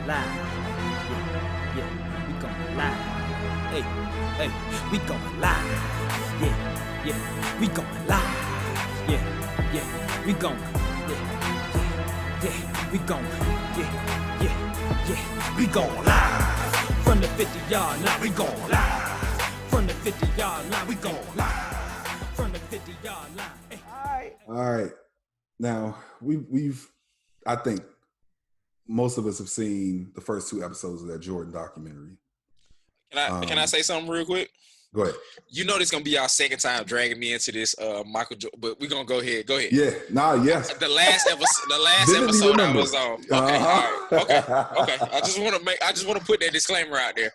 live. Yeah, yeah, we going live. Hey, hey, we going live. Yeah, yeah, we going live. Yeah, yeah, we going. Yeah, yeah, yeah, we going. Yeah, yeah, yeah, we going live. From the 50-yard line, we going live. From the 50-yard line, we going live. From the 50-yard line. Hey. All right. Now we've I think most of us have seen the first 2 episodes of that Jordan documentary. Can I say something real quick? Go ahead. You know this gonna be our second time dragging me into this Michael Jordan, but we're gonna go ahead. Go ahead. Yeah. Yes. The last episode I was on. Okay. All right. Okay. I just want to put that disclaimer out there.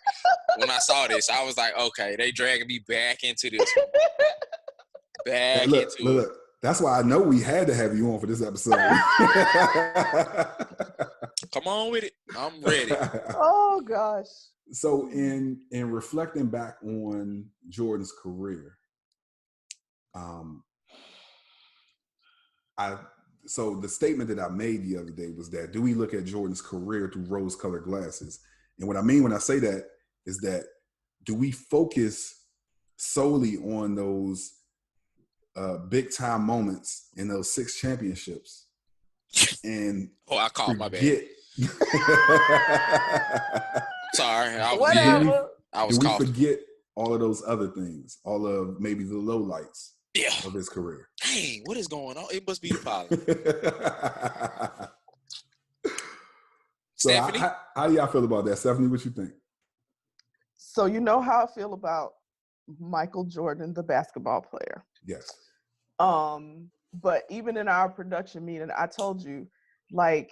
When I saw this, I was like, okay, they dragging me back into this. Look. That's why I know we had to have you on for this episode. Come on with it. I'm ready. Oh gosh. So in reflecting back on Jordan's career, so the statement that I made the other day was that, do we look at Jordan's career through rose-colored glasses? And what I mean when I say that is that, do we focus solely on those big time moments in those 6 championships and I called my bad. Sorry. I was do we coughing. forget all of those other things, all of maybe the lowlights of his career? Dang, what is going on? It must be the pollen. So Stephanie? how do y'all feel about that? Stephanie, what you think? So you know how I feel about Michael Jordan, the basketball player. Yes. But even in our production meeting, I told you, like,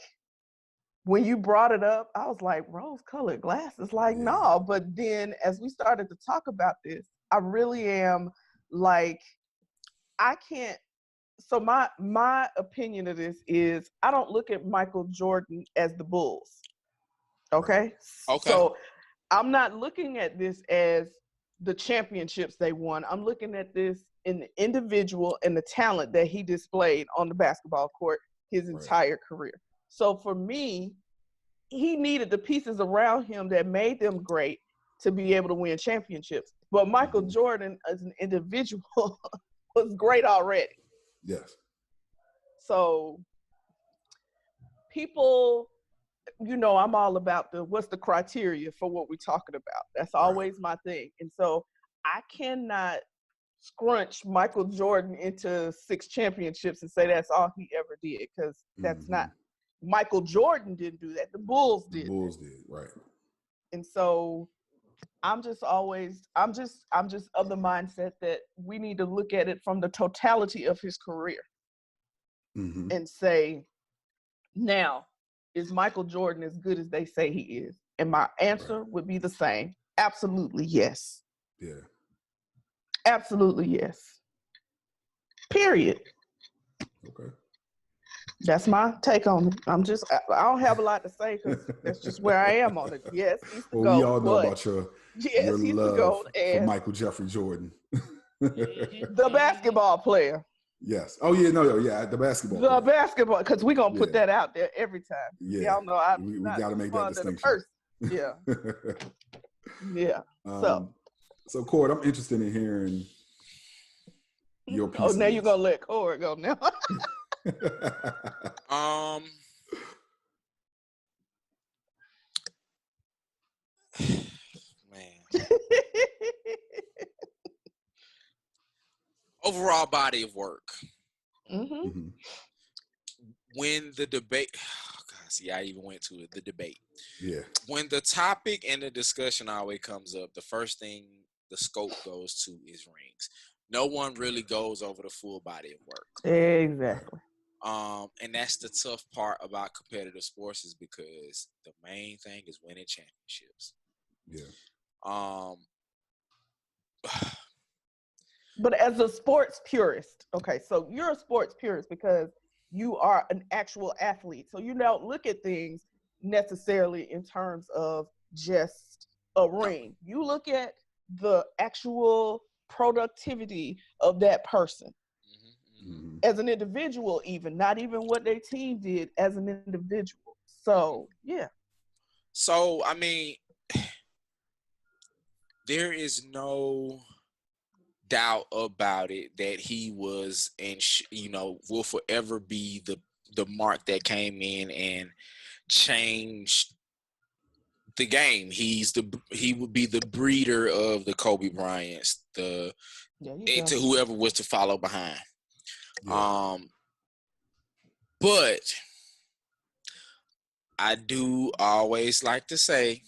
when you brought it up, I was like, rose-colored glasses? Like, no. But then as we started to talk about this, I really am like, I can't. So my opinion of this is, I don't look at Michael Jordan as the Bulls. Okay? Okay. So I'm not looking at this as the championships they won. I'm looking at this in the individual and the talent that he displayed on the basketball court his entire career. So for me, he needed the pieces around him that made them great to be able to win championships. But Michael Jordan as an individual was great already. Yes. So people, you know, I'm all about what's the criteria for what we're talking about. That's always my thing. And so I cannot scrunch Michael Jordan into 6 championships and say that's all he ever did, because that's not. Michael Jordan didn't do that. The Bulls did. The Bulls did, right. And so I'm just of the mindset that we need to look at it from the totality of his career and say, now, is Michael Jordan as good as they say he is? And my answer would be the same. Absolutely yes. Yeah. Absolutely yes. Period. Okay. That's my take on it. I don't have a lot to say because that's just where I am on it. Yes, he's the GOAT. We all know about your love for Michael Jeffrey Jordan. The basketball player. Yes. Oh, yeah, the basketball player. Basketball, because we're going to put that out there every time. Yeah. Y'all know we got to make that distinction. Yeah. Yeah. So, Cord, I'm interested in hearing your piece. Oh, now you're going to let Cord go now. Man. Overall body of work. When the debate, I even went to it, the debate. Yeah. When the topic and the discussion always comes up, the first thing the scope goes to is rings. No one really goes over the full body of work. Exactly. And that's the tough part about competitive sports, is because the main thing is winning championships. Yeah. But as a sports purist, okay, so you're a sports purist because you are an actual athlete. So you don't look at things necessarily in terms of just a ring. You look at the actual productivity of that person. As an individual, even not even what their team did, as an individual. So yeah. So, I mean, there is no doubt about it that he was, and will forever be the mark that came in and changed the game. He would be the breeder of the Kobe Bryants, to whoever was to follow behind. Yeah. But I do always like to say,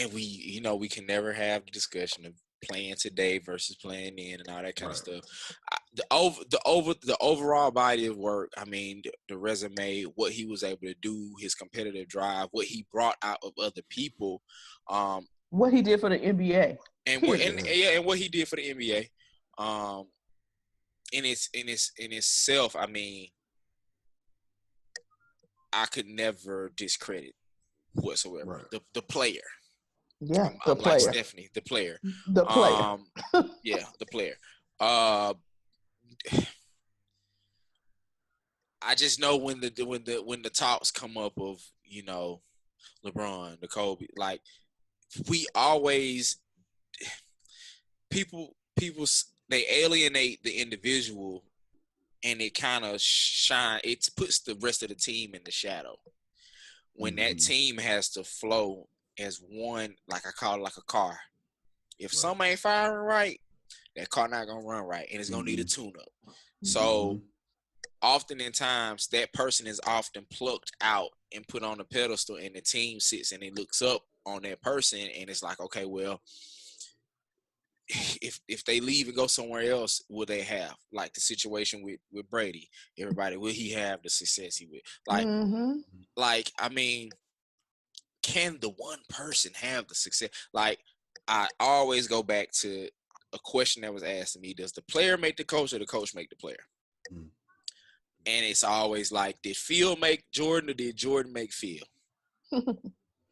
and we can never have the discussion of playing today versus playing then and all that kind of stuff. The overall body of work, I mean, the resume, what he was able to do, his competitive drive, what he brought out of other people, what he did for the NBA, and what he did for the NBA, in itself, I mean, I could never discredit whatsoever the player. Yeah, I'm like Stephanie, the player. The player. Yeah, the player. I just know when the talks come up of LeBron, the Kobe, like we always people they alienate the individual, and it kind of it puts the rest of the team in the shadow. When that team has to flow as one, like I call it, like a car. If something ain't firing right, that car not gonna run right, and it's gonna need a tune-up. So often in times, that person is often plucked out and put on a pedestal, and the team sits and it looks up on that person, and it's like, okay, well, if they leave and go somewhere else, will they have like the situation with Brady? Everybody, will he have the success he would like? Like, I mean, can the one person have the success? Like, I always go back to a question that was asked to me: does the player make the coach, or the coach make the player? And it's always like, did Phil make Jordan, or did Jordan make Phil?